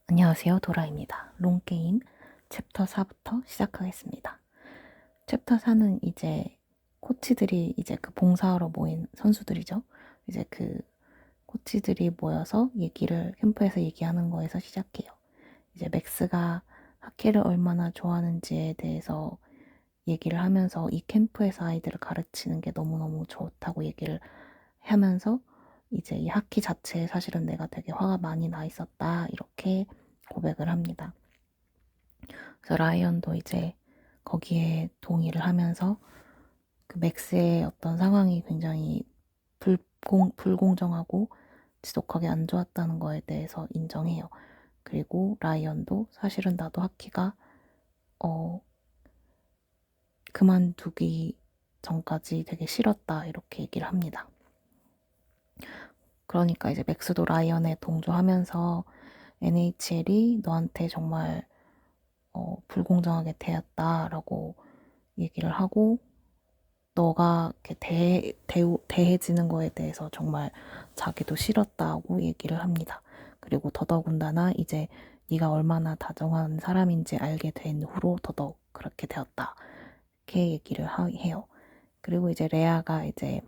안녕하세요. 도라입니다. 롱게임 챕터 4부터 시작하겠습니다. 챕터 4는 이제 코치들이 이제 그 봉사하러 모인 선수들이죠. 이제 그 코치들이 모여서 캠프에서 얘기하는 거에서 시작해요. 이제 맥스가 하키를 얼마나 좋아하는지에 대해서 얘기를 하면서 이 캠프에서 아이들을 가르치는 게 너무너무 좋다고 얘기를 하면서 이제 이 하키 자체에 사실은 내가 되게 화가 많이 나 있었다 이렇게 고백을 합니다. 그래서 라이언도 이제 거기에 동의를 하면서 그 맥스의 어떤 상황이 굉장히 불공정하고 지독하게 안 좋았다는 거에 대해서 인정해요. 그리고 라이언도 사실은 나도 하키가 그만두기 전까지 되게 싫었다 이렇게 얘기를 합니다. 그러니까 이제 맥스도 라이언에 동조하면서 NHL이 너한테 정말 불공정하게 대했다라고 얘기를 하고 너가 이렇게 대해지는 거에 대해서 정말 자기도 싫었다고 얘기를 합니다. 그리고 더더군다나 이제 네가 얼마나 다정한 사람인지 알게 된 후로 더더욱 그렇게 되었다. 이렇게 얘기를 해요. 그리고 이제 레아가 이제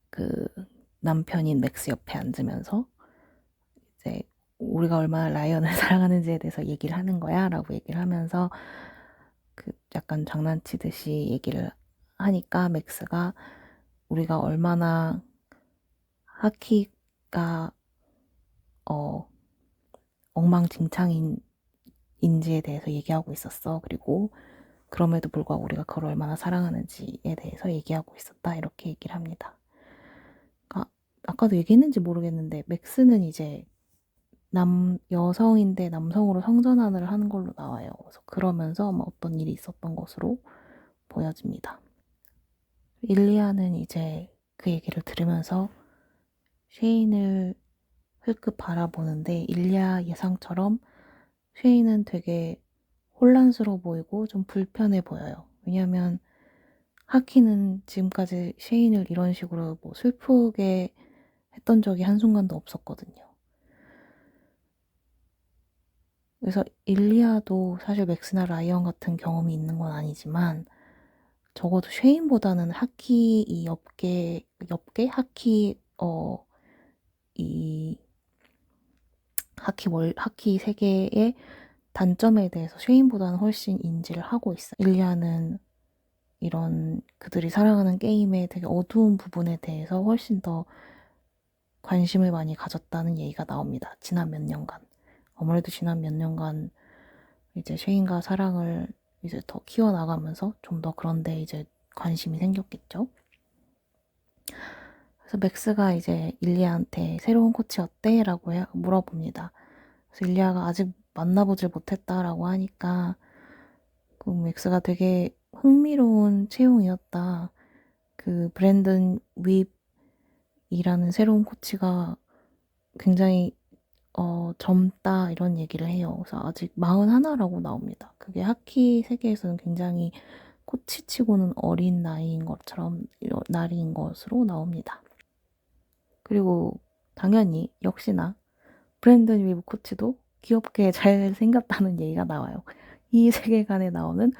그 남편인 맥스 옆에 앉으면서 이제 우리가 얼마나 라이언을 사랑하는지에 대해서 얘기를 하는 거야 라고 얘기를 하면서 그 약간 장난치듯이 얘기를 하니까 맥스가 우리가 얼마나 하키가 엉망진창인지에 대해서 얘기하고 있었어. 그리고 그럼에도 불구하고 우리가 그걸 얼마나 사랑하는지에 대해서 얘기하고 있었다. 이렇게 얘기를 합니다. 그러니까 아까도 얘기했는지 모르겠는데 맥스는 이제 여성인데 남성으로 성전환을 하는 걸로 나와요. 그래서 그러면서 어떤 일이 있었던 것으로 보여집니다. 일리아는 이제 그 얘기를 들으면서 쉐인을 흘끗 바라보는데 일리아 예상처럼 쉐인은 되게 혼란스러워 보이고 좀 불편해 보여요. 왜냐면 하키는 지금까지 쉐인을 이런 식으로 슬프게 했던 적이 한순간도 없었거든요. 그래서 일리아도 사실 맥스나 라이언 같은 경험이 있는 건 아니지만 적어도 쉐인보다는 하키 이 하키 세계의 단점에 대해서 쉐인보다는 훨씬 인지를 하고 있어요. 일리아는 이런 그들이 사랑하는 게임의 되게 어두운 부분에 대해서 훨씬 더 관심을 많이 가졌다는 얘기가 나옵니다. 지난 몇 년간. 아무래도 지난 몇 년간 이제 쉐인과 사랑을 이제 더 키워나가면서 좀 더 그런데 이제 관심이 생겼겠죠. 그래서 맥스가 이제 일리아한테 새로운 코치 어때? 라고 물어봅니다. 그래서 일리아가 아직 만나보질 못했다라고 하니까 그 맥스가 되게 흥미로운 채용이었다. 그 브랜든 윕이라는 새로운 코치가 굉장히 젊다 이런 얘기를 해요. 그래서 아직 41라고 나옵니다. 그게 하키 세계에서는 굉장히 코치치고는 어린 나이인 것으로 나옵니다. 그리고 당연히 역시나 브랜든 윕 코치도 귀엽게 잘 생겼다는 얘기가 나와요. 이 세계관에 나오는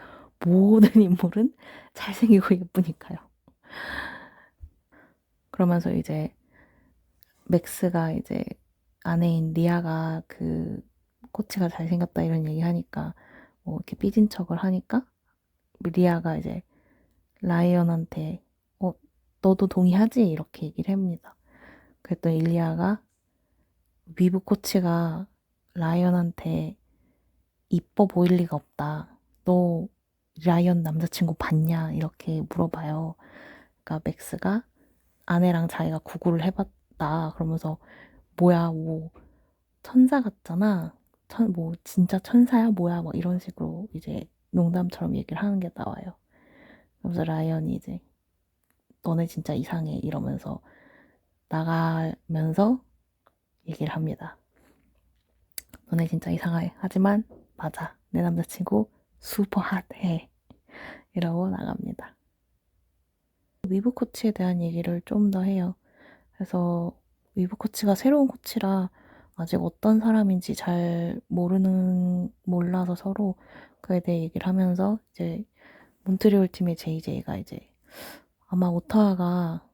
모든 인물은 잘생기고 예쁘니까요. 그러면서 이제 맥스가 이제 아내인 리아가 그 코치가 잘생겼다 이런 얘기 하니까 이렇게 삐진 척을 하니까 리아가 이제 라이언한테 너도 동의하지? 이렇게 얘기를 합니다. 그랬더니 일리아가 위브 코치가 라이언한테 이뻐 보일 리가 없다. 너 라이언 남자친구 봤냐? 이렇게 물어봐요. 그러니까 맥스가 아내랑 자기가 구글을 해봤다. 그러면서 뭐야, 천사 같잖아. 진짜 천사야? 뭐야? 이런 식으로 이제 농담처럼 얘기를 하는 게 나와요. 그래서 라이언이 이제 너네 진짜 이상해 이러면서 나가면서 얘기를 합니다. 너네 진짜 이상해. 하지만 맞아. 내 남자친구 슈퍼 핫해. 이러고 나갑니다. 위브 코치에 대한 얘기를 좀 더 해요. 그래서 위브 코치가 새로운 코치라 아직 어떤 사람인지 잘 몰라서 서로 그에 대해 얘기를 하면서 이제 몬트리올 팀의 JJ가 이제 아마 오타와가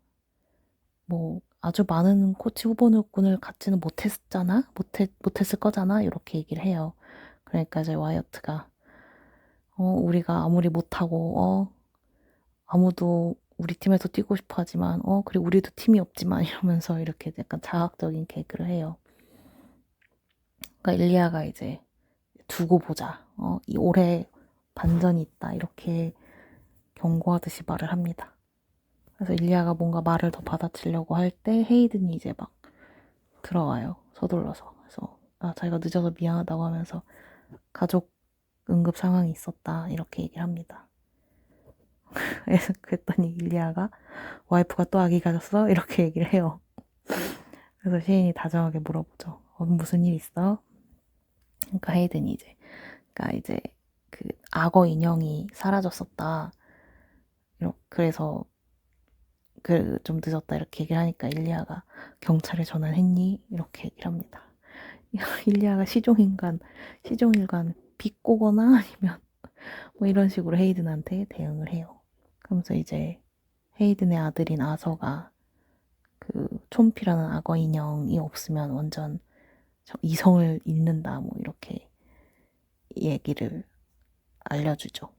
뭐 아주 많은 코치 후보군을 갖지는 못했을 거잖아. 이렇게 얘기를 해요. 그러니까 이제 와이어트가 우리가 아무리 못하고 아무도 우리 팀에서 뛰고 싶어 하지만 그리고 우리도 팀이 없지만 이러면서 이렇게 약간 자학적인 개그를 해요. 그러니까 일리아가 이제 두고 보자. 이 올해 반전이 있다. 이렇게 경고하듯이 말을 합니다. 그래서 일리아가 뭔가 말을 더 받아치려고 할 때 헤이든이 이제 막 들어와요. 서둘러서. 그래서 자기가 늦어서 미안하다고 하면서 가족 응급 상황이 있었다. 이렇게 얘기를 합니다. 그랬더니 일리아가 와이프가 또 아기 가졌어? 이렇게 얘기를 해요. 그래서 시인이 다정하게 물어보죠. 무슨 일 있어? 그러니까 헤이든이 이제 그 악어 인형이 사라졌었다. 그래서 좀 늦었다 이렇게 얘기를 하니까 일리아가 경찰에 전화했니? 이렇게 얘기를 합니다. 일리아가 시종일관 비꼬거나 아니면 뭐 이런 식으로 헤이든한테 대응을 해요. 그러면서 이제 헤이든의 아들인 아서가 그 촌피라는 악어 인형이 없으면 완전 이성을 잃는다 뭐 이렇게 얘기를 알려주죠.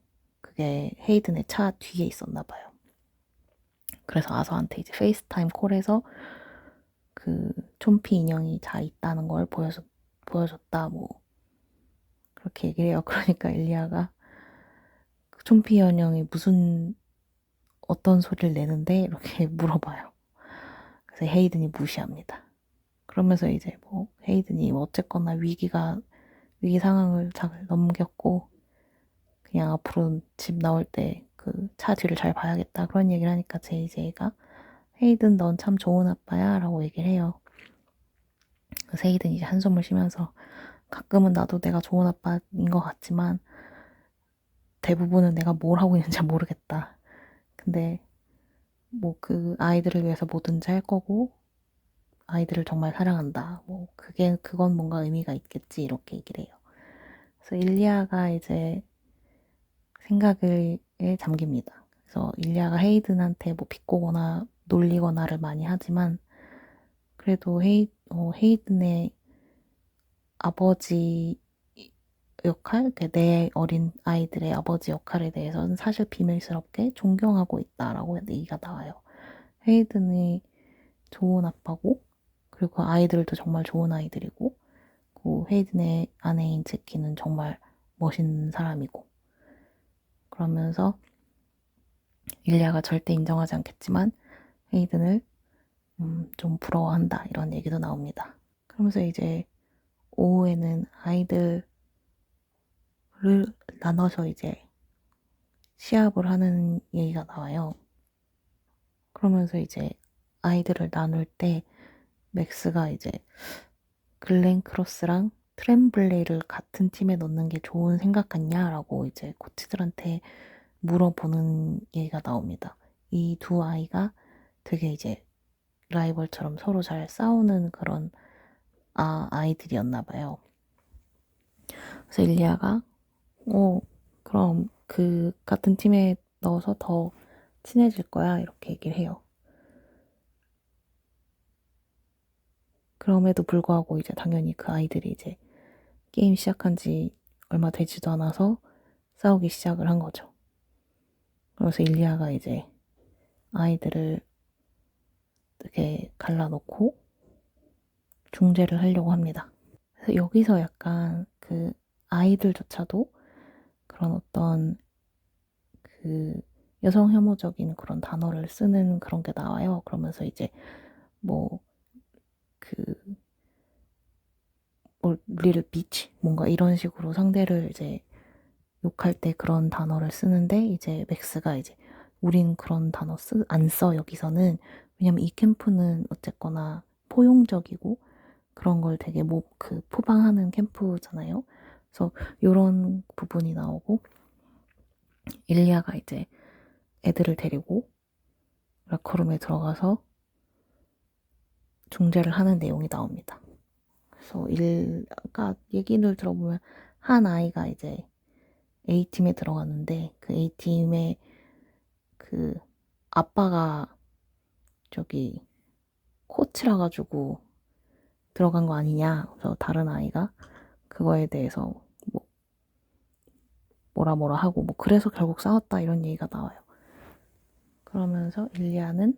그게 헤이든의 차 뒤에 있었나 봐요. 그래서 아서한테 이제 페이스타임 콜해서 그 촌피 인형이 다 있다는 걸 보여줬다 뭐 그렇게 얘기를 해요. 그러니까 일리아가 그 촌피 인형이 어떤 소리를 내는데 이렇게 물어봐요. 그래서 헤이든이 무시합니다. 그러면서 이제 뭐 헤이든이 뭐 어쨌거나 위기 상황을 잘 넘겼고 그냥 앞으로 집 나올 때 그 차 뒤를 잘 봐야겠다 그런 얘기를 하니까 JJ가 헤이든 넌 참 좋은 아빠야 라고 얘기를 해요. 그래서 헤이든이 이제 한숨을 쉬면서 가끔은 나도 내가 좋은 아빠인 것 같지만 대부분은 내가 뭘 하고 있는지 잘 모르겠다. 근데 뭐 그 아이들을 위해서 뭐든지 할 거고 아이들을 정말 사랑한다. 뭐 그건 뭔가 의미가 있겠지 이렇게 얘기를 해요. 그래서 일리아가 이제 생각에 잠깁니다. 그래서 일리아가 헤이든한테 뭐 비꼬거나 놀리거나를 많이 하지만 그래도 헤이든의 아버지 역할, 내 어린 아이들의 아버지 역할에 대해서는 사실 비밀스럽게 존경하고 있다라고 얘기가 나와요. 헤이든이 좋은 아빠고, 그리고 아이들도 정말 좋은 아이들이고, 그 헤이든의 아내인 제키는 정말 멋있는 사람이고, 그러면서 일리아가 절대 인정하지 않겠지만 헤이든을 좀 부러워한다 이런 얘기도 나옵니다. 그러면서 이제 오후에는 아이들을 나눠서 이제 시합을 하는 얘기가 나와요. 그러면서 이제 아이들을 나눌 때 맥스가 이제 글렌 크로스랑 트렘블레이를 같은 팀에 넣는 게 좋은 생각 같냐라고 이제 코치들한테 물어보는 얘기가 나옵니다. 이 두 아이가 되게 이제 라이벌처럼 서로 잘 싸우는 그런 아이들이었나 봐요. 그래서 일리아가 그럼 그 같은 팀에 넣어서 더 친해질 거야 이렇게 얘기를 해요. 그럼에도 불구하고 이제 당연히 그 아이들이 이제 게임 시작한 지 얼마 되지도 않아서 싸우기 시작을 한 거죠. 그래서 일리아가 이제 아이들을 이렇게 갈라놓고 중재를 하려고 합니다. 그래서 여기서 약간 그 아이들조차도 그런 어떤 그 여성 혐오적인 그런 단어를 쓰는 그런 게 나와요. 그러면서 이제 뭐 리를 비치 뭔가 이런 식으로 상대를 이제 욕할 때 그런 단어를 쓰는데 이제 맥스가 이제 우린 그런 단어 안 써 여기서는 왜냐면 이 캠프는 어쨌거나 포용적이고 그런 걸 되게 포방하는 캠프잖아요. 그래서 이런 부분이 나오고 일리아가 이제 애들을 데리고 라커룸에 들어가서 중재를 하는 내용이 나옵니다. 그래서 그러니까 얘기를 들어보면 한 아이가 이제 A팀에 들어갔는데 그 A팀에 그 아빠가 저기 코치라 가지고 들어간 거 아니냐. 그래서 다른 아이가 그거에 대해서 뭐 뭐라 하고 뭐 그래서 결국 싸웠다 이런 얘기가 나와요. 그러면서 일리아는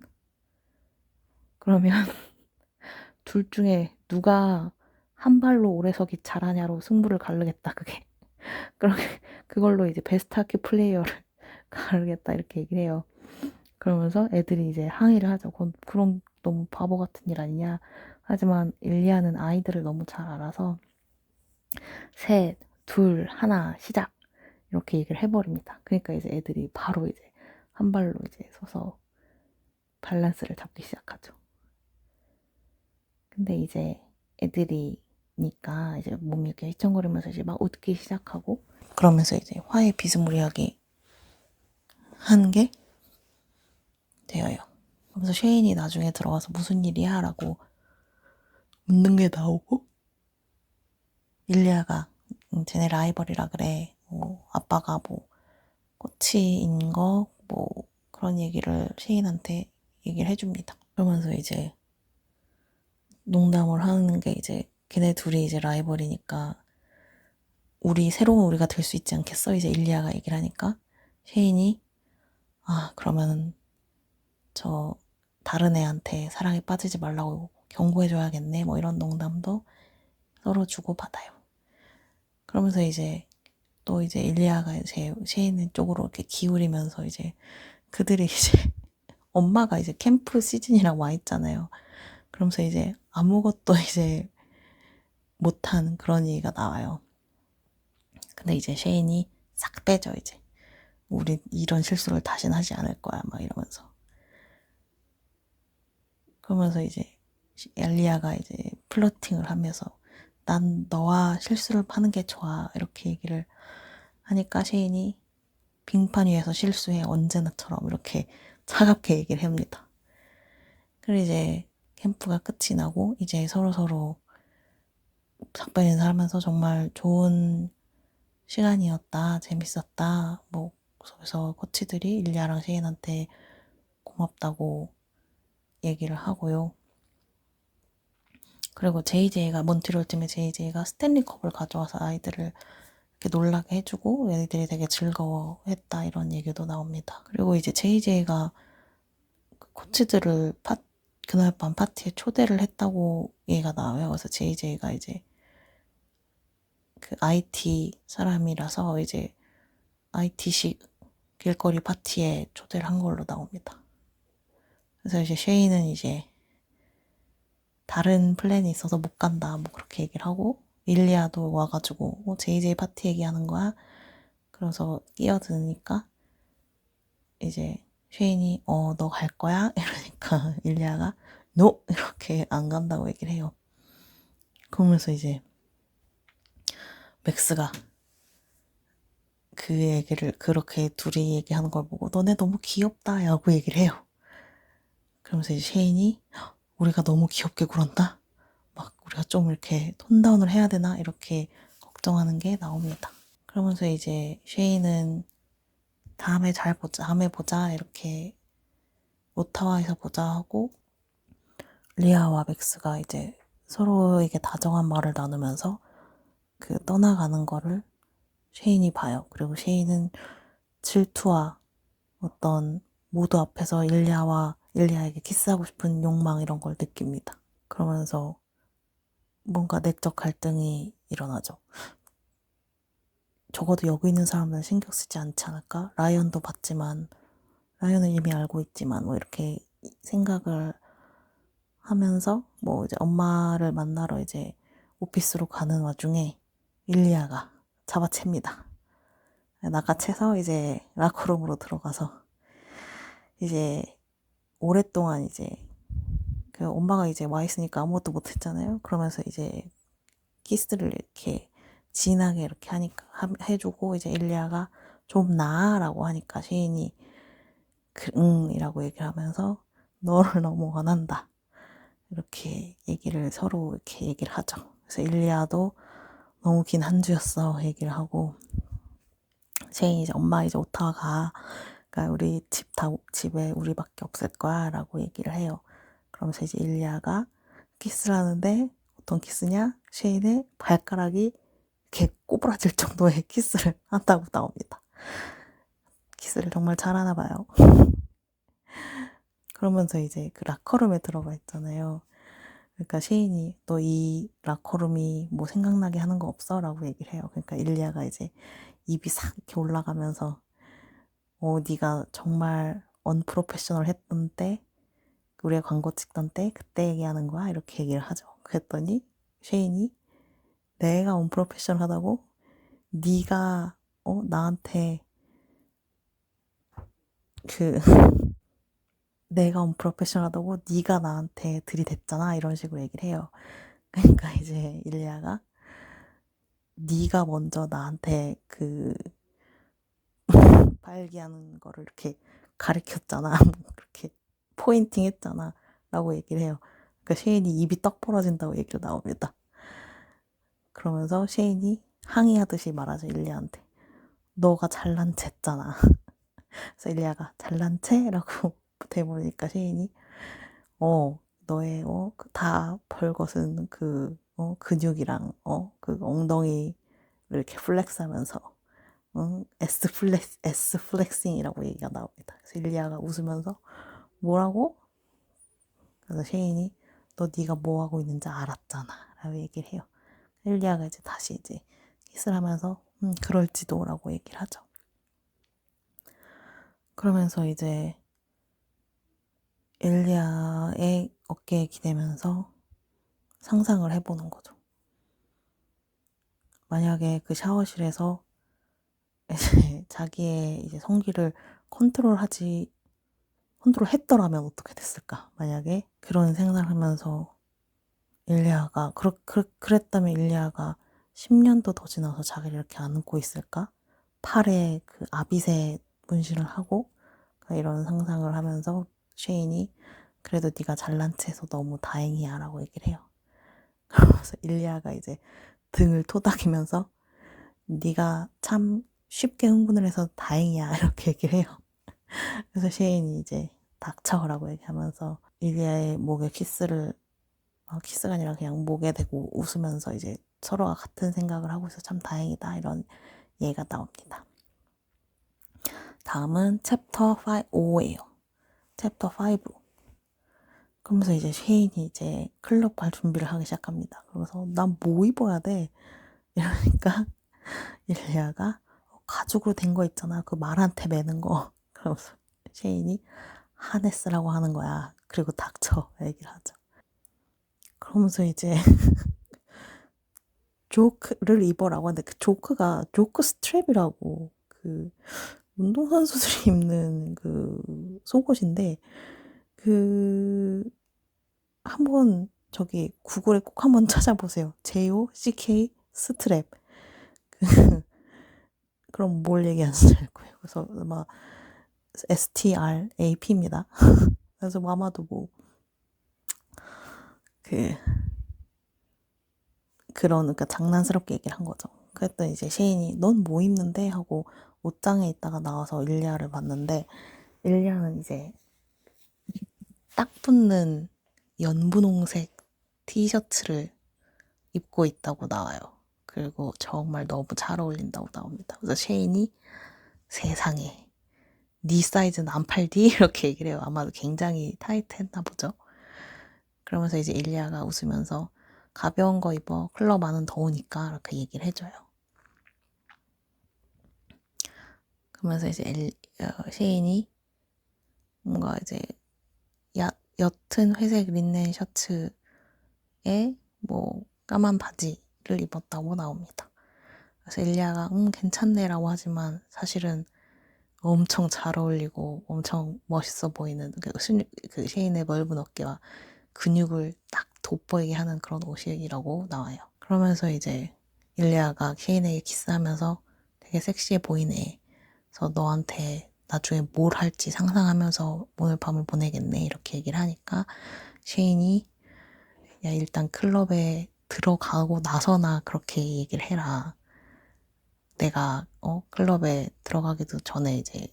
그러면 둘 중에 누가 한 발로 오래 서기 잘하냐로 승부를 가르겠다 그게. 그걸로 이제 베스트 하키 플레이어를 가르겠다 이렇게 얘기를 해요. 그러면서 애들이 이제 항의를 하죠. 그런 너무 바보 같은 일 아니냐. 하지만 일리아는 아이들을 너무 잘 알아서 셋, 둘, 하나, 시작 이렇게 얘기를 해버립니다. 그러니까 이제 애들이 바로 이제 한 발로 이제 서서 밸런스를 잡기 시작하죠. 근데 이제 애들이니까 이제 몸이 이렇게 휘청거리면서 이제 막 웃기 시작하고 그러면서 이제 화해 비스무리하게 한 게 되어요. 그래서 쉐인이 나중에 들어와서 무슨 일이야? 라고 묻는 게 나오고 일리아가 쟤네 라이벌이라 그래. 뭐 아빠가 뭐 코치인 거 뭐 그런 얘기를 쉐인한테 얘기를 해줍니다. 그러면서 이제 농담을 하는 게 이제 걔네 둘이 이제 라이벌이니까 새로운 우리가 될 수 있지 않겠어? 이제 일리아가 얘기를 하니까 쉐인이 그러면 저 다른 애한테 사랑에 빠지지 말라고 경고해줘야겠네. 뭐 이런 농담도 서로 주고받아요. 그러면서 이제 또 이제 일리아가 이제 쉐인 쪽으로 이렇게 기울이면서 이제 그들이 이제 엄마가 이제 캠프 시즌이랑 와 있잖아요. 그러면서 이제 아무것도 이제 못한 그런 얘기가 나와요. 근데 이제 쉐인이 싹 빼죠, 이제. 우리 이런 실수를 다시는 하지 않을 거야, 막 이러면서. 그러면서 이제 엘리아가 이제 플러팅을 하면서 난 너와 실수를 하는 게 좋아, 이렇게 얘기를 하니까 쉐인이 빙판 위에서 실수해, 언제나처럼 이렇게 차갑게 얘기를 합니다. 그리고 이제 캠프가 끝이 나고 이제 서로서로 작별 인사하면서 정말 좋은 시간이었다, 재밌었다, 뭐 그래서 코치들이 일리아랑 쉐인한테 고맙다고 얘기를 하고요. 그리고 몬트리올 팀의 JJ가 스탠리컵을 가져와서 아이들을 이렇게 놀라게 해주고 애들이 되게 즐거워했다 이런 얘기도 나옵니다. 그리고 이제 JJ가 코치들을 그날 밤 파티에 초대를 했다고 얘기가 나와요. 그래서 JJ가 이제 그 IT 사람이라서 이제 IT식 길거리 파티에 초대를 한 걸로 나옵니다. 그래서 이제 쉐이는 이제 다른 플랜이 있어서 못 간다 뭐 그렇게 얘기를 하고 일리아도 와가지고 JJ 파티 얘기하는 거야. 그래서 끼어드니까 이제 쉐인이 너 갈 거야? 이러니까 일리아가 no! 이렇게 안 간다고 얘기를 해요. 그러면서 이제 맥스가 그 얘기를 그렇게 둘이 얘기하는 걸 보고 너네 너무 귀엽다 라고 얘기를 해요. 그러면서 이제 쉐인이 우리가 너무 귀엽게 굴었다? 막 우리가 좀 이렇게 톤다운을 해야 되나? 이렇게 걱정하는 게 나옵니다. 그러면서 이제 쉐인은 다음에 보자 이렇게 오타와에서 보자 하고 리아와 맥스가 이제 서로에게 다정한 말을 나누면서 그 떠나가는 거를 쉐인이 봐요. 그리고 쉐인은 질투와 어떤 모두 앞에서 일리아에게 키스하고 싶은 욕망 이런 걸 느낍니다. 그러면서 뭔가 내적 갈등이 일어나죠. 적어도 여기 있는 사람들은 신경 쓰지 않지 않을까? 라이언도 봤지만 라이언은 이미 알고 있지만 뭐 이렇게 생각을 하면서 뭐 이제 엄마를 만나러 이제 오피스로 가는 와중에 일리아가 잡아챕니다. 낚아채서 이제 라커룸으로 들어가서 이제 오랫동안 이제 그 엄마가 이제 와 있으니까 아무것도 못 했잖아요. 그러면서 이제 키스를 이렇게 진하게 이렇게 하니까 해주고 이제 일리아가 좀 나아라고 하니까 쉐인이 이라고 얘기를 하면서 너를 너무 원한다 이렇게 서로 이렇게 얘기를 하죠. 그래서 일리아도 너무 긴 한 주였어 얘기를 하고, 셰인이 이제 엄마 이제 오타와 가. 그러니까 우리 집에 우리밖에 없을 거야 라고 얘기를 해요. 그러면서 이제 일리아가 키스를 하는데 어떤 키스냐? 셰인의 발가락이 이렇게 꼬부라질 정도의 키스를 한다고 나옵니다. 키스를 정말 잘하나 봐요. 그러면서 이제 그 라커룸에 들어가 있잖아요. 그러니까 셰인이 너 이 라커룸이 뭐 생각나게 하는 거 없어? 라고 얘기를 해요. 그러니까 일리아가 이제 입이 싹 이렇게 올라가면서 네가 정말 언프로페셔널 했던 때, 우리가 광고 찍던 때 그때 얘기하는 거야? 이렇게 얘기를 하죠. 그랬더니 셰인이 내가 언프로페셔널하다고? 네가 나한테 그 내가 언프로페셔널하다고 네가 나한테 들이댔잖아 이런 식으로 얘기를 해요. 그러니까 이제 일리아가 네가 먼저 나한테 그 발기하는 거를 이렇게 가르쳤잖아. 그렇게 포인팅 했잖아. 라고 얘기를 해요. 그러니까 셰인이 입이 떡 벌어진다고 얘기가 나옵니다. 그러면서 셰인이 항의하듯이 말하죠, 일리아한테. 너가 잘난 체잖아. 그래서 일리아가 잘난 체라고 대보니까 셰인이 너의 다 벌것은 그 근육이랑 그 엉덩이를 이렇게 플렉스하면서 S 플렉싱이라고 얘기가 나옵니다. 그래서 일리아가 웃으면서 뭐라고? 그래서 셰인이 너 네가 뭐 하고 있는지 알았잖아 라고 얘기를 해요. 일리아가 이제 다시 이제 키스를 하면서 그럴지도 라고 얘기를 하죠. 그러면서 이제 일리아의 어깨에 기대면서 상상을 해보는 거죠. 만약에 그 샤워실에서 이제 자기의 이제 성기를 컨트롤했더라면 어떻게 됐을까? 만약에 그런 생각을 하면서 일리아가 그랬다면 일리아가 10년도 더 지나서 자기를 이렇게 안고 있을까? 팔에 그 아빗의 문신을 하고 이런 상상을 하면서 셰인이 그래도 네가 잘난 체해서 너무 다행이야 라고 얘기를 해요. 그러면서 일리아가 이제 등을 토닥이면서 네가 참 쉽게 흥분을 해서 다행이야 이렇게 얘기를 해요. 그래서 셰인이 이제 닥쳐라고 얘기하면서 일리아의 목에 키스가 아니라 그냥 목에 대고 웃으면서 이제 서로가 같은 생각을 하고 있어 참 다행이다 이런 얘기가 나옵니다. 다음은 챕터 5예요. 챕터 5. 그러면서 이제 셰인이 이제 클럽 갈 준비를 하기 시작합니다. 그래서 난 뭐 입어야 돼? 이러니까 일리아가 가죽으로 된 거 있잖아. 그 말한테 매는 거. 그러면서 셰인이 하네스라고 하는 거야. 그리고 닥쳐 얘기를 하죠. 그러면서 이제 조크를 입어라고 하는데 그 조크가 조크 스트랩이라고 그 운동선수들이 입는 그 속옷인데 그 한번 저기 구글에 꼭 한번 찾아보세요. JOCK 스트랩. 그럼 뭘 얘기하는지 알 거예요. 그래서 아마 STRAP입니다. 그래서 아마도 뭐 그러니까 장난스럽게 얘기를 한 거죠. 그랬더니 이제 셰인이 넌 뭐 입는데? 하고 옷장에 있다가 나와서 일리아를 봤는데 일리아는 이제 딱 붙는 연분홍색 티셔츠를 입고 있다고 나와요. 그리고 정말 너무 잘 어울린다고 나옵니다. 그래서 셰인이 세상에 네 사이즈는 안 팔디? 이렇게 얘기를 해요. 아마도 굉장히 타이트했나 보죠. 그러면서 이제 일리아가 웃으면서 가벼운 거 입어. 클럽 안은 더우니까 이렇게 얘기를 해줘요. 그러면서 이제 셰인이 뭔가 이제 옅은 회색 린넨 셔츠에 뭐 까만 바지를 입었다고 나옵니다. 그래서 일리아가 괜찮네라고 하지만 사실은 엄청 잘 어울리고 엄청 멋있어 보이는 그 셰인의 넓은 어깨와 근육을 딱 돋보이게 하는 그런 옷이라고 나와요. 그러면서 이제 일리아가 셰인에게 키스하면서 되게 섹시해 보이네. 그래서 너한테 나중에 뭘 할지 상상하면서 오늘 밤을 보내겠네. 이렇게 얘기를 하니까 셰인이 야 일단 클럽에 들어가고 나서나 그렇게 얘기를 해라. 내가 클럽에 들어가기도 전에 이제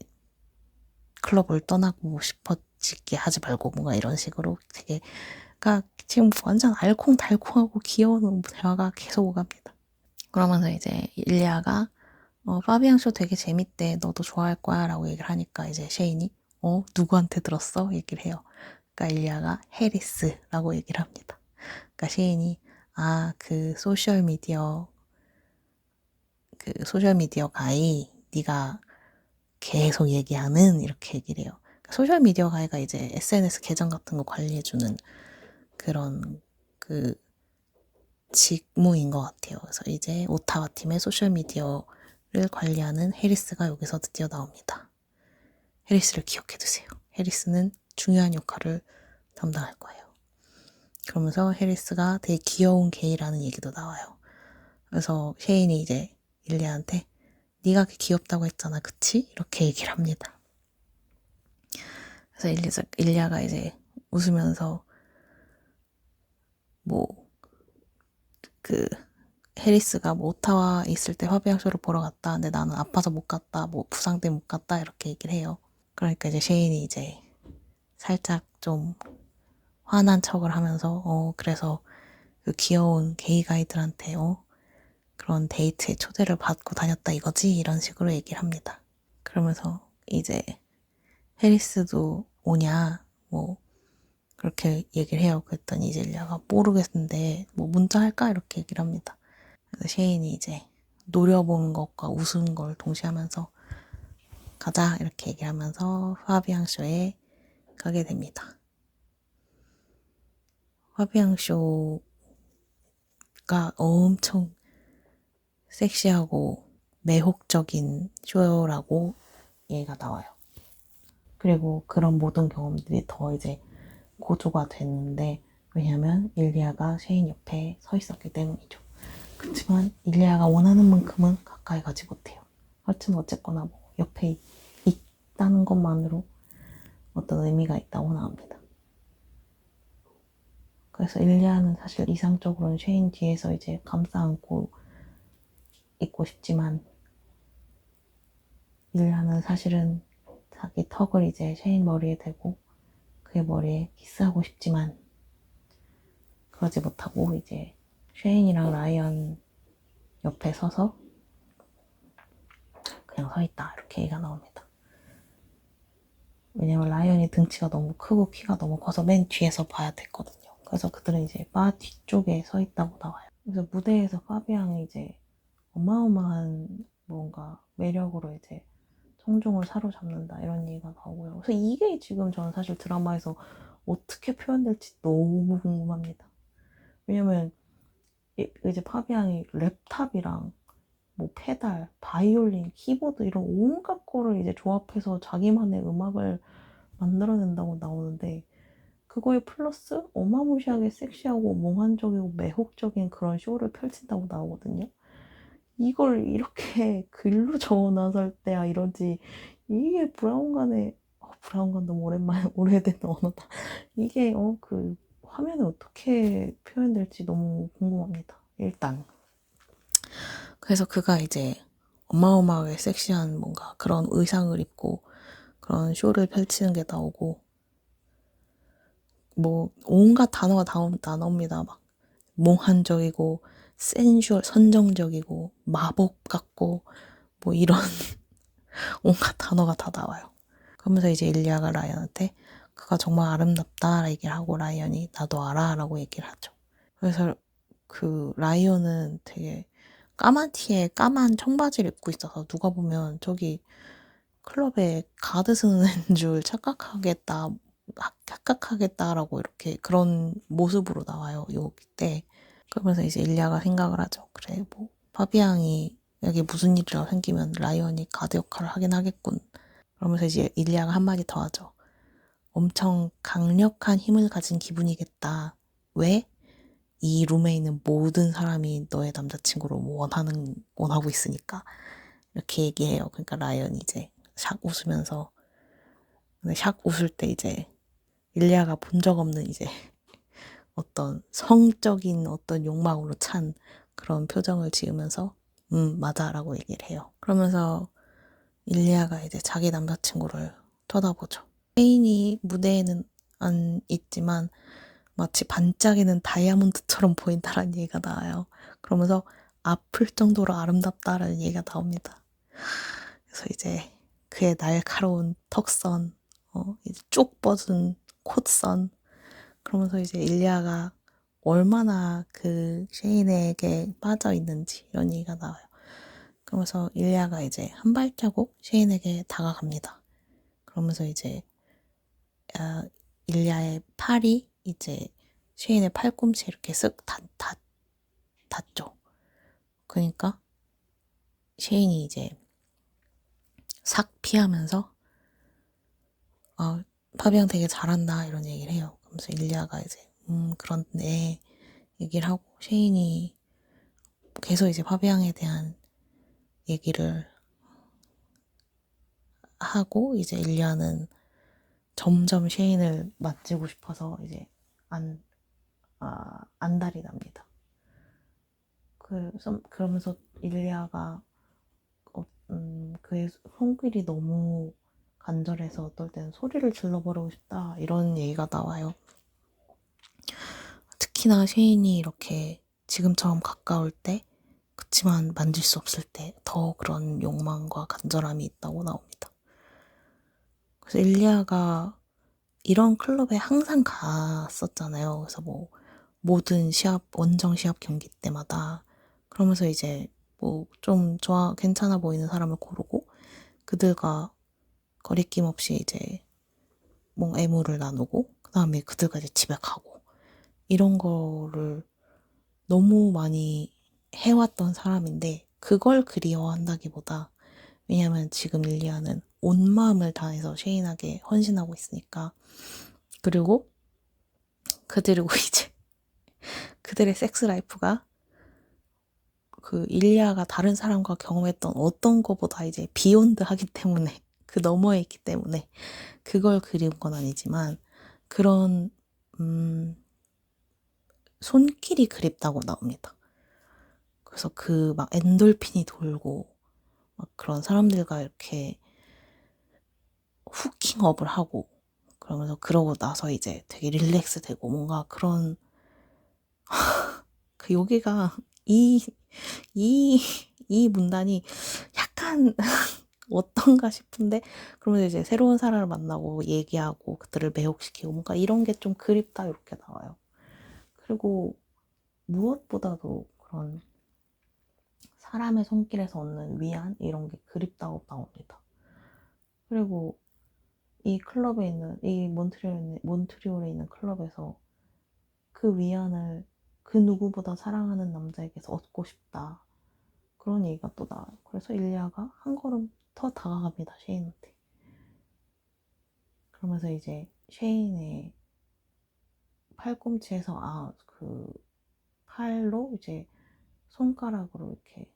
클럽을 떠나고 싶어지게 하지 말고 뭔가 이런 식으로 되게 그러니까 지금 완전 알콩달콩하고 귀여운 대화가 계속 오갑니다. 그러면서 이제 일리아가 파비앙 쇼 되게 재밌대. 너도 좋아할 거야 라고 얘기를 하니까 이제 셰인이 누구한테 들었어? 얘기를 해요. 그러니까 일리아가 해리스라고 얘기를 합니다. 그러니까 셰인이 그 소셜미디어 가이 네가 계속 얘기하는 이렇게 얘기를 해요. 그러니까 소셜미디어 가이가 이제 SNS 계정 같은 거 관리해주는 그런 그 직무인 것 같아요. 그래서 이제 오타와 팀의 소셜미디어를 관리하는 해리스가 여기서 드디어 나옵니다. 해리스를 기억해두세요. 해리스는 중요한 역할을 담당할 거예요. 그러면서 해리스가 되게 귀여운 게이라는 얘기도 나와요. 그래서 셰인이 이제 일리아한테 네가 귀엽다고 했잖아, 그치? 이렇게 얘기를 합니다. 그래서 일리아가 이제 웃으면서 해리스가 오타와 있을 때 화비앙쇼를 보러 갔다. 근데 나는 아파서 못 갔다. 부상 때문에 못 갔다. 이렇게 얘기를 해요. 그러니까 이제 셰인이 이제 살짝 좀 화난 척을 하면서 그래서 그 귀여운 게이 가이들한테 그런 데이트에 초대를 받고 다녔다 이거지? 이런 식으로 얘기를 합니다. 그러면서 이제 해리스도 오냐? 그렇게 얘기를 해요. 그랬더니 이제 일리아가 모르겠는데 문자 할까? 이렇게 얘기를 합니다. 그래서 셰인이 이제 노려보는 것과 웃은 걸 동시에 하면서 가자 이렇게 얘기하면서 화비앙쇼에 가게 됩니다. 화비앙쇼가 엄청 섹시하고 매혹적인 쇼라고 얘가 나와요. 그리고 그런 모든 경험들이 더 이제 고조가 됐는데 왜냐면 일리아가 셰인 옆에 서 있었기 때문이죠. 그렇지만 일리아가 원하는 만큼은 가까이 가지 못해요. 하여튼 어쨌거나 옆에 있다는 것만으로 어떤 의미가 있다고 나옵니다. 그래서 일리아는 사실 이상적으로는 셰인 뒤에서 이제 감싸 안고 있고 싶지만 일리아는 사실은 자기 턱을 이제 셰인 머리에 대고 그의 머리에 키스하고 싶지만 그러지 못하고 이제 셰인이랑 라이언 옆에 서서 그냥 서 있다 이렇게 얘기가 나옵니다. 왜냐면 라이언이 등치가 너무 크고 키가 너무 커서 맨 뒤에서 봐야 됐거든요. 그래서 그들은 이제 바 뒤쪽에 서 있다고 나와요. 그래서 무대에서 파비앙이 이제 어마어마한 뭔가 매력으로 이제 청중을 사로잡는다 이런 얘기가 나오고요. 그래서 이게 지금 저는 사실 드라마에서 어떻게 표현될지 너무 궁금합니다. 왜냐면 이제 파비앙이 랩탑이랑 페달, 바이올린, 키보드 이런 온갖 거를 이제 조합해서 자기만의 음악을 만들어낸다고 나오는데 그거에 플러스 어마무시하게 섹시하고 몽환적이고 매혹적인 그런 쇼를 펼친다고 나오거든요. 이걸 이렇게 글로 적어놔서 때야 이러지 이게 브라운관 너무 오랜만에 오래된 언어다. 이게 그 화면에 어떻게 표현될지 너무 궁금합니다. 일단 그래서 그가 이제 어마어마하게 섹시한 뭔가 그런 의상을 입고 그런 쇼를 펼치는 게 나오고 온갖 단어가 다 나옵니다. 막 몽환적이고 센슈얼 선정적이고 마법 같고 이런 온갖 단어가 다 나와요. 그러면서 이제 일리아가 라이언한테 그가 정말 아름답다 얘기를 하고 라이언이 나도 알아 라고 얘기를 하죠. 그래서 그 라이언은 되게 까만 티에 까만 청바지를 입고 있어서 누가 보면 저기 클럽에 가드 쓰는 줄 착각하겠다라고 이렇게 그런 모습으로 나와요. 이때 그러면서 이제 일리아가 생각을 하죠. 그래 파비앙이 여기 무슨 일이라도 생기면 라이언이 가드 역할을 하긴 하겠군. 그러면서 이제 일리아가 한마디 더 하죠. 엄청 강력한 힘을 가진 기분이겠다. 왜? 이 룸에 있는 모든 사람이 너의 남자친구로 원하고 있으니까. 이렇게 얘기해요. 그러니까 라이언이 이제 샥 웃으면서. 근데 샥 웃을 때 이제 일리아가 본 적 없는 이제 어떤 성적인 어떤 욕망으로 찬 그런 표정을 지으면서 맞아라고 얘기를 해요. 그러면서 일리아가 이제 자기 남자친구를 쳐다보죠. 쉐인이 무대에는 안 있지만 마치 반짝이는 다이아몬드처럼 보인다라는 얘기가 나와요. 그러면서 아플 정도로 아름답다라는 얘기가 나옵니다. 그래서 이제 그의 날카로운 턱선, 이제 쭉 뻗은 콧선, 그러면서 이제 일리아가 얼마나 그 쉐인에게 빠져 있는지 이런 얘기가 나와요. 그러면서 일리아가 이제 한 발자국 쉐인에게 다가갑니다. 그러면서 이제 일리아의 팔이 이제 쉐인의 팔꿈치에 이렇게 쓱 닿죠. 그러니까 쉐인이 이제 싹 피하면서 파비앙 되게 잘한다 이런 얘기를 해요. 그러면서 일리아가 이제 그런데 얘기를 하고 쉐인이 계속 이제 파비앙에 대한 얘기를 하고 이제 일리아는 점점 쉐인을 만지고 싶어서 이제 안달이 납니다. 그러면서 일리아가 그의 손길이 너무 간절해서 어떨 때는 소리를 질러버리고 싶다 이런 얘기가 나와요. 특히나 쉐인이 이렇게 지금처럼 가까울 때 그치만 만질 수 없을 때 더 그런 욕망과 간절함이 있다고 나옵니다. 그래서 일리아가 이런 클럽에 항상 갔었잖아요. 그래서 뭐 모든 원정 시합 경기 때마다 그러면서 이제 뭐 좀 괜찮아 보이는 사람을 고르고 그들과 거리낌 없이 이제 뭐 애무를 나누고 그 다음에 그들과 이제 집에 가고 이런 거를 너무 많이 해왔던 사람인데 그걸 그리워한다기보다 왜냐면 지금 릴리아는 온 마음을 다해서 쉐인에게 헌신하고 있으니까 그리고 그들이고 이제 그들의 섹스 라이프가 그 일리아가 다른 사람과 경험했던 어떤 거보다 이제 비욘드하기 때문에 그 너머에 있기 때문에 그걸 그리운 건 아니지만 그런 손길이 그립다고 나옵니다. 그래서 그 막 엔돌핀이 돌고 막 그런 사람들과 이렇게 후킹업을 하고 그러면서 그러고 나서 이제 되게 릴렉스 되고 뭔가 그런 그 여기가 이 문단이 약간 어떤가 싶은데 그러면 이제 새로운 사람을 만나고 얘기하고 그들을 매혹시키고 뭔가 이런 게 좀 그립다 이렇게 나와요. 그리고 무엇보다도 그런 사람의 손길에서 얻는 위안 이런 게 그립다고 나옵니다. 그리고 이 클럽에 있는 이 몬트리올에 있는 클럽에서 그 위안을 그 누구보다 사랑하는 남자에게서 얻고 싶다. 그런 얘기가 또 나와요. 그래서 일리아가 한 걸음 더 다가갑니다. 쉐인한테. 그러면서 이제 쉐인의 팔꿈치에서 그 팔로 이제 손가락으로 이렇게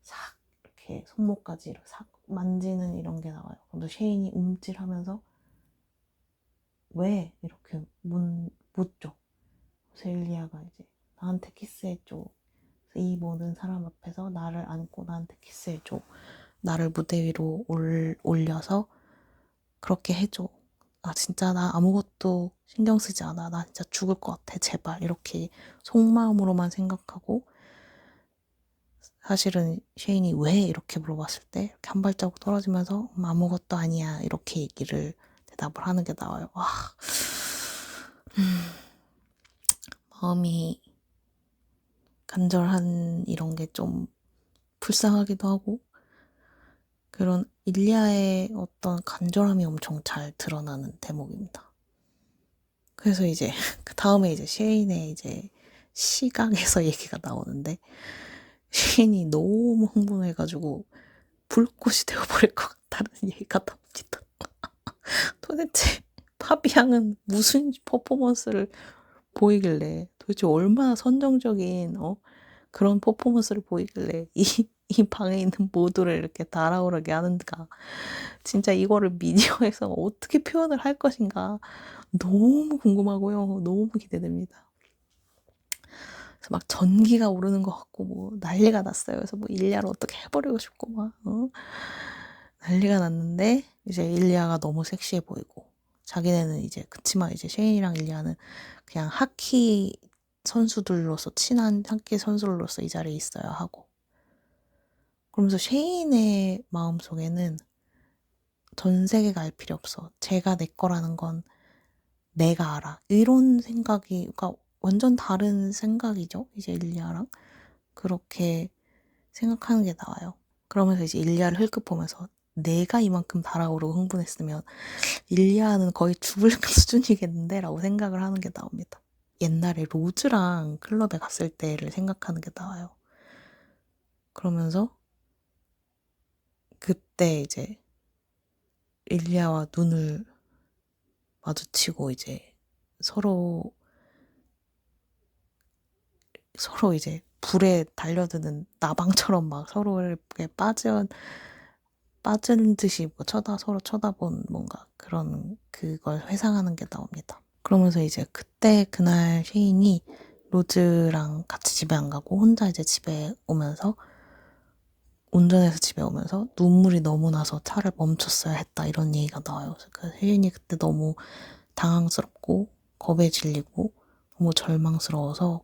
싹 이렇게 손목까지 이렇게 싹 만지는 이런 게 나와요. 그럼 쉐인이 움찔하면서 왜 이렇게 묻죠. 그래서 일리아가 이제 나한테 키스해줘. 이 모든 사람 앞에서 나를 안고 나한테 키스해줘. 나를 무대 위로 올려서 그렇게 해줘. 진짜 나 아무것도 신경 쓰지 않아. 나 진짜 죽을 것 같아. 제발. 이렇게 속마음으로만 생각하고 사실은 쉐인이 왜 이렇게 물어봤을 때 이렇게 한 발자국 떨어지면서 아무것도 아니야. 이렇게 얘기를 대답을 하는 게 나와요. 마음이 간절한 이런 게 좀 불쌍하기도 하고 그런 일리아의 어떤 간절함이 엄청 잘 드러나는 대목입니다. 그래서 이제 그 다음에 이제 쉐인의 이제 시각에서 얘기가 나오는데 쉐인이 너무 흥분해가지고 불꽃이 되어버릴 것 같다는 얘기가 나옵니다. 도대체 파비앙은 무슨 퍼포먼스를 보이길래 도대체 얼마나 선정적인 그런 퍼포먼스를 보이길래 이 이 방에 있는 모두를 이렇게 달아오르게 하는가. 진짜 이거를 미디어에서 어떻게 표현을 할 것인가. 너무 궁금하고요. 너무 기대됩니다. 그래서 막 전기가 오르는 것 같고 뭐 난리가 났어요. 그래서 뭐 일리아를 어떻게 해버리고 싶고 막 난리가 났는데 이제 일리아가 너무 섹시해 보이고 자기네는 이제 그치만 이제 셰인이랑 일리아는 그냥 하키 선수들로서 친한 하키 선수들로서 이 자리에 있어야 하고 그러면서 셰인의 마음속에는 전 세계가 알 필요 없어. 제가 내 거라는 건 내가 알아. 이런 생각이 그러니까 완전 다른 생각이죠. 이제 일리아랑 그렇게 생각하는 게 나와요. 그러면서 이제 일리아를 흘끗 보면서 내가 이만큼 달아오르고 흥분했으면 일리아는 거의 죽을 수준이겠는데? 라고 생각을 하는 게 나옵니다. 옛날에 로즈랑 클럽에 갔을 때를 생각하는 게 나와요. 그러면서 그때 이제 일리아와 눈을 마주치고 이제 서로 이제 불에 달려드는 나방처럼 막 서로에게 빠진 듯이 뭐 서로 쳐다본 뭔가 그런 그걸 회상하는 게 나옵니다. 그러면서 이제 그날 셰인이 로즈랑 같이 집에 안 가고 혼자 이제 집에 오면서 운전해서 집에 오면서 눈물이 너무 나서 차를 멈췄어야 했다 이런 얘기가 나와요. 그 셰인이 그때 너무 당황스럽고 겁에 질리고 너무 절망스러워서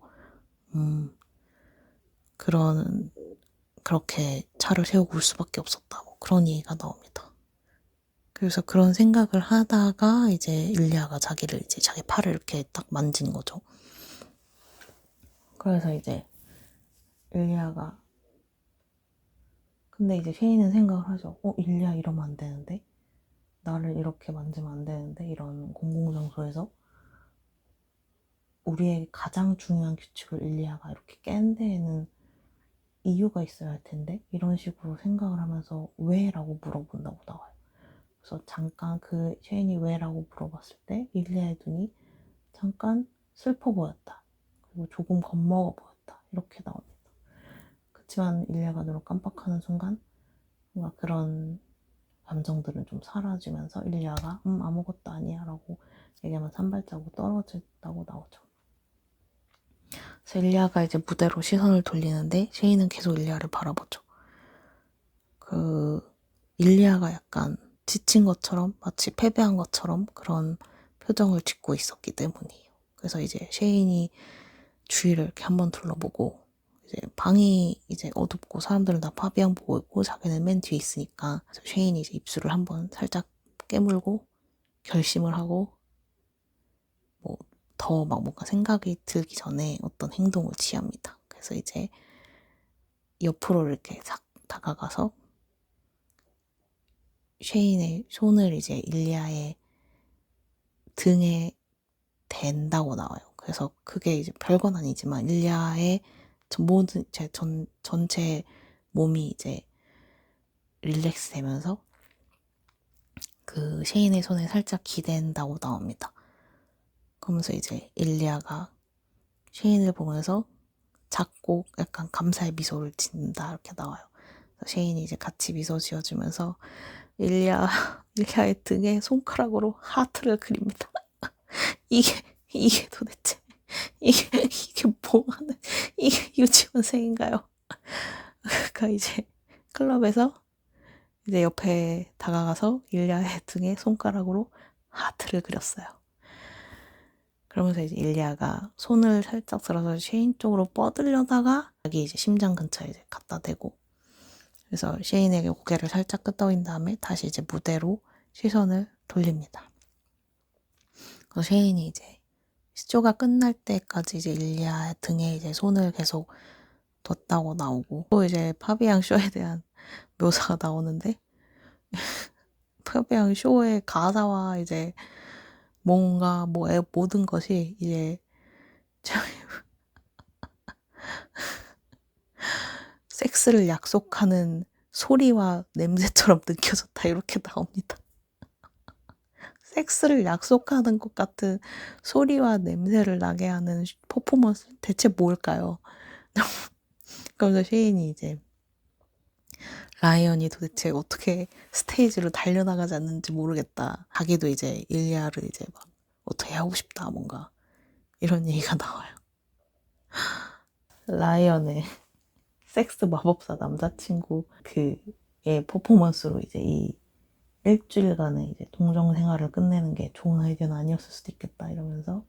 그렇게 차를 세우고 올 수밖에 없었다. 뭐 그런 얘기가 나옵니다. 그래서 그런 생각을 하다가 이제 일리아가 자기 팔을 이렇게 딱 만진 거죠. 그래서 이제 일리아가 근데 이제 셰인은 생각을 하죠. 일리아 이러면 안 되는데? 나를 이렇게 만지면 안 되는데? 이런 공공장소에서 우리의 가장 중요한 규칙을 일리아가 이렇게 깬 데에는 이유가 있어야 할 텐데? 이런 식으로 생각을 하면서 왜? 라고 물어본다고 나와요. 그래서 잠깐 그 셰인이 왜? 라고 물어봤을 때 일리아의 눈이 잠깐 슬퍼 보였다. 그리고 조금 겁먹어 보였다. 이렇게 나옵니다. 그렇지만 일리아가 눈을 깜빡하는 순간 뭔가 그런 감정들은 좀 사라지면서 일리아가 아무것도 아니야 라고 얘기하면서 한 발자국 떨어졌다고 나오죠. 그래서 일리아가 이제 무대로 시선을 돌리는데 셰인은 계속 일리아를 바라보죠. 일리아가 약간 지친 것처럼 마치 패배한 것처럼 그런 표정을 짓고 있었기 때문이에요. 그래서 이제 셰인이 주위를 이렇게 한번 둘러보고 이제 방이 이제 어둡고 사람들은 다 파비앙 보고 있고 자기는 맨 뒤에 있으니까 셰인이 이제 입술을 한번 살짝 깨물고 결심을 하고 뭐 더 막 뭔가 생각이 들기 전에 어떤 행동을 취합니다. 그래서 이제 옆으로 이렇게 싹 다가가서 셰인의 손을 이제 일리아의 등에 댄다고 나와요. 그래서 그게 이제 별건 아니지만 일리아의 모든 전체 몸이 이제 릴렉스 되면서 그 셰인의 손에 살짝 기댄다고 나옵니다. 그러면서 이제 일리아가 셰인을 보면서 작고 약간 감사의 미소를 짓는다 이렇게 나와요. 셰인이 이제 같이 미소 지어주면서 일리아의 등에 손가락으로 하트를 그립니다. 이게 도대체 이게 뭐하는 이게 유치원생인가요? 그러니까 이제 클럽에서 이제 옆에 다가가서 일리아의 등에 손가락으로 하트를 그렸어요. 그러면서 이제 일리아가 손을 살짝 들어서 셰인 쪽으로 뻗으려다가 자기 이제 심장 근처에 이제 갖다 대고 그래서 셰인에게 고개를 살짝 끄덕인 다음에 다시 이제 무대로 시선을 돌립니다. 그래서 셰인이 이제 쇼가 끝날 때까지 이제 일리아 등에 이제 손을 계속 뒀다고 나오고 또 이제 파비앙 쇼에 대한 묘사가 나오는데 파비앙 쇼의 가사와 이제 뭔가 모든 것이 이제 섹스를 약속하는 소리와 냄새처럼 느껴졌다 이렇게 나옵니다. 섹스를 약속하는 것 같은 소리와 냄새를 나게 하는 퍼포먼스 대체 뭘까요? 그러면서 셰인이 이제 라이언이 도대체 어떻게 스테이지로 달려나가지 않는지 모르겠다. 자기도 이제 일리아를 이제 막 어떻게 하고 싶다 뭔가 이런 얘기가 나와요. 라이언의 섹스 마법사 남자친구 그의 퍼포먼스로 이제 이 일주일간의 이제 동정 생활을 끝내는 게 좋은 아이디어는 아니었을 수도 있겠다 이러면서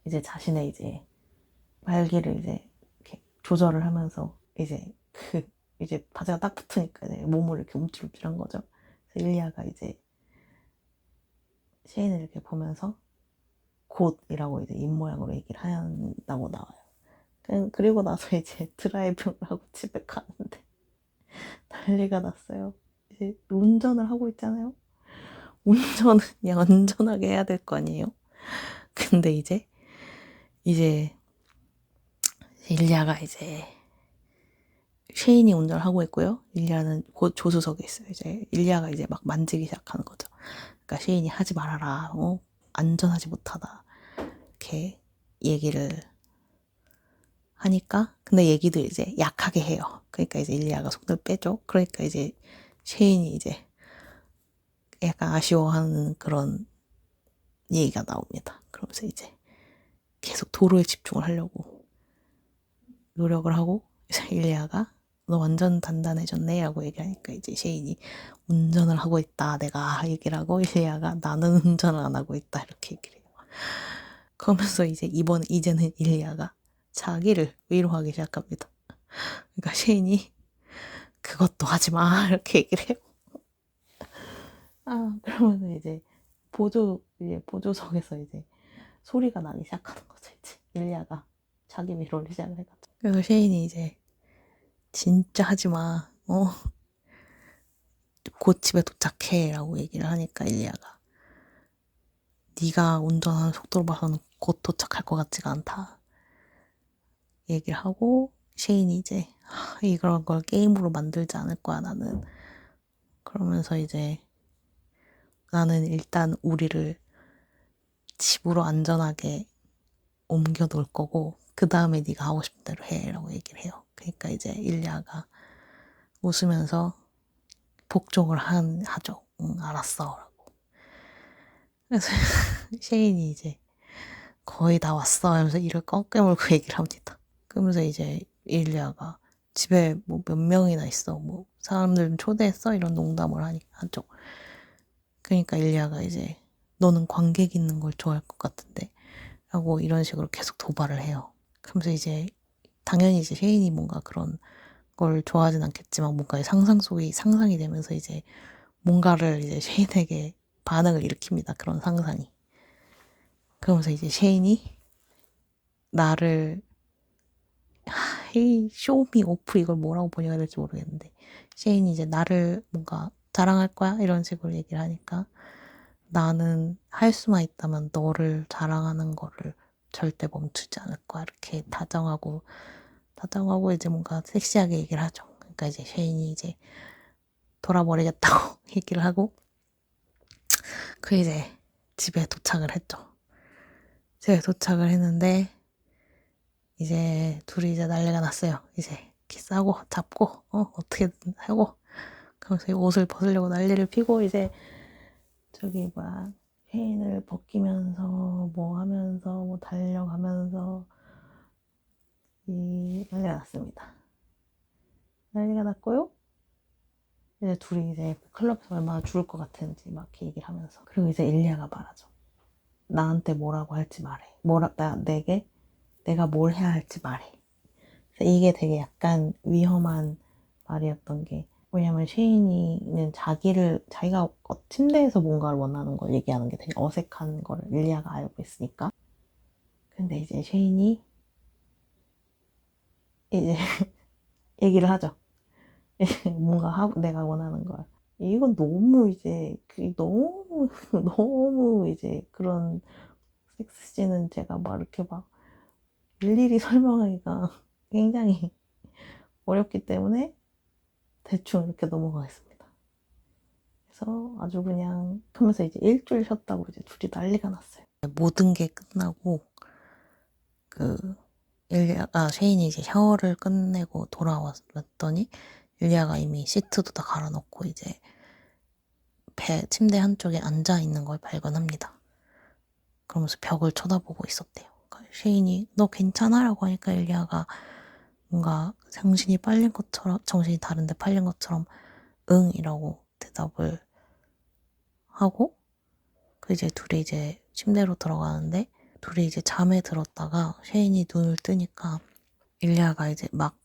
이제 자신의 이제 말기를 이제 이렇게 조절을 하면서 이제 바지가 딱 붙으니까 이제 몸을 이렇게 움찔움찔한 거죠. 그래서 일리아가 이제 셰인을 이렇게 보면서 곧이라고 이제 입모양으로 얘기를 한다고 나와요. 그리고 나서 이제 드라이브를 하고 집에 가는데 난리가 났어요. 이제 운전을 하고 있잖아요. 운전은 얌전하게 해야 될 거 아니에요. 근데 이제 일리아가 이제 쉐인이 운전을 하고 있고요. 일리아는 곧 조수석에 있어요. 이제 일리아가 이제 막 만지기 시작하는 거죠. 그러니까 쉐인이 하지 말아라. 안전하지 못하다. 이렇게 얘기를 하니까 근데 얘기도 이제 약하게 해요. 그러니까 이제 일리아가 손을 빼죠. 그러니까 이제 쉐인이 이제 약간 아쉬워하는 그런 얘기가 나옵니다. 그러면서 이제 계속 도로에 집중을 하려고 노력을 하고 일리아가 너 완전 단단해졌네 라고 얘기하니까 이제 쉐인이 운전을 하고 있다 내가 얘기를 하고 일리아가 나는 운전을 안 하고 있다 이렇게 얘기를 해요. 그러면서 이제는 일리아가 자기를 위로하기 시작합니다. 그러니까 쉐인이 그것도 하지 마 이렇게 얘기를 해요. 그러면서 이제 보조석에서 이제 소리가 나기 시작하는 거죠. 이제 일리아가 자기 위로를 시작을 해가지고. 그래서 쉐인이 이제 진짜 하지 마. 곧 집에 도착해 라고 얘기를 하니까 일리아가 네가 운전하는 속도로 봐서는 곧 도착할 것 같지가 않다 얘기를 하고 쉐인이 이제 이런 걸 게임으로 만들지 않을 거야 나는. 그러면서 이제 나는 일단 우리를 집으로 안전하게 옮겨 놓을 거고 그 다음에 네가 하고 싶은 대로 해 라고 얘기를 해요. 그러니까 이제 일리아가 웃으면서 복종을 하죠. 응, 알았어 라고. 그래서 쉐인이 이제 거의 다 왔어 하면서 이를 꺾게 물고 얘기를 합니다. 그러면서 이제 일리아가 집에 뭐 몇 명이나 있어 뭐 사람들 좀 초대했어 이런 농담을 하죠. 그러니까 일리아가 이제 너는 관객 있는 걸 좋아할 것 같은데 라고 이런 식으로 계속 도발을 해요. 그러면서 이제 당연히 이제 쉐인이 뭔가 그런 걸 좋아하진 않겠지만 뭔가 상상 속이 상상이 되면서 이제 뭔가를 이제 쉐인에게 반응을 일으킵니다. 그런 상상이. 그러면서 이제 쉐인이 나를 헤이 쇼미 오프 이걸 뭐라고 번역해야 될지 모르겠는데 쉐인이 이제 나를 뭔가 자랑할 거야 이런 식으로 얘기를 하니까 나는 할 수만 있다면 너를 자랑하는 거를 절대 멈추지 않을 거야 이렇게 다정하고 이제 뭔가 섹시하게 얘기를 하죠. 그러니까 이제 쉐인이 이제 돌아버리겠다고 얘기를 하고 그 이제 집에 도착을 했죠. 집에 도착을 했는데 이제 둘이 이제 난리가 났어요. 이제 키스하고 잡고 어떻게든 하고 그러면서 옷을 벗으려고 난리를 피고 이제 저기 뭐야 쉐인을 벗기면서 뭐 하면서 뭐 달려가면서 이 난리가 났습니다. 난리가 났고요. 이제 둘이 이제 클럽에서 얼마나 죽을 것 같은지 막 이렇게 얘기를 하면서 그리고 이제 일리아가 말하죠. 나한테 뭐라고 할지 말해. 내가 뭘 해야 할지 말해. 이게 되게 약간 위험한 말이었던 게 왜냐면 쉐인이는 자기가 침대에서 뭔가를 원하는 걸 얘기하는 게 되게 어색한 거를 릴리아가 알고 있으니까. 근데 이제 쉐인이 이제 얘기를 하죠. 뭔가 하고 내가 원하는 걸. 이건 너무 이제 너무 너무 이제 그런 섹스씬은 제가 막 이렇게 막 일일이 설명하기가 굉장히 어렵기 때문에 대충 이렇게 넘어가겠습니다. 그래서 아주 그냥 하면서 이제 일주일 쉬었다고 이제 둘이 난리가 났어요. 모든 게 끝나고 그 쉐인이 이제 샤워를 끝내고 돌아왔더니 율리아가 이미 시트도 다 갈아놓고 이제 침대 한쪽에 앉아 있는 걸 발견합니다. 그러면서 벽을 쳐다보고 있었대요. 그러니까 쉐인이 너 괜찮아? 라고 하니까 율리아가 뭔가 정신이 다른데 팔린 것처럼 응 이라고 대답을 하고 이제 둘이 이제 침대로 들어가는데 둘이 이제 잠에 들었다가 쉐인이 눈을 뜨니까 율리아가 이제 막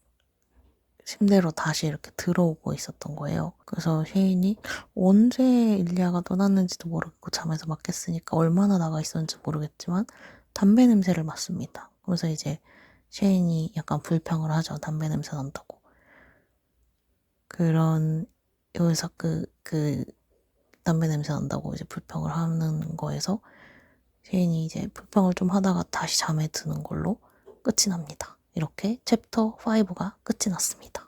침대로 다시 이렇게 들어오고 있었던 거예요. 그래서 쉐인이 언제 일리아가 떠났는지도 모르겠고 잠에서 막 깼으니까 얼마나 나가 있었는지 모르겠지만 담배 냄새를 맡습니다. 그래서 이제 쉐인이 약간 불평을 하죠. 담배 냄새 난다고. 여기서 담배 냄새 난다고 이제 불평을 하는 거에서 쉐인이 이제 불평을 좀 하다가 다시 잠에 드는 걸로 끝이 납니다. 이렇게 챕터 5가 끝이 났습니다.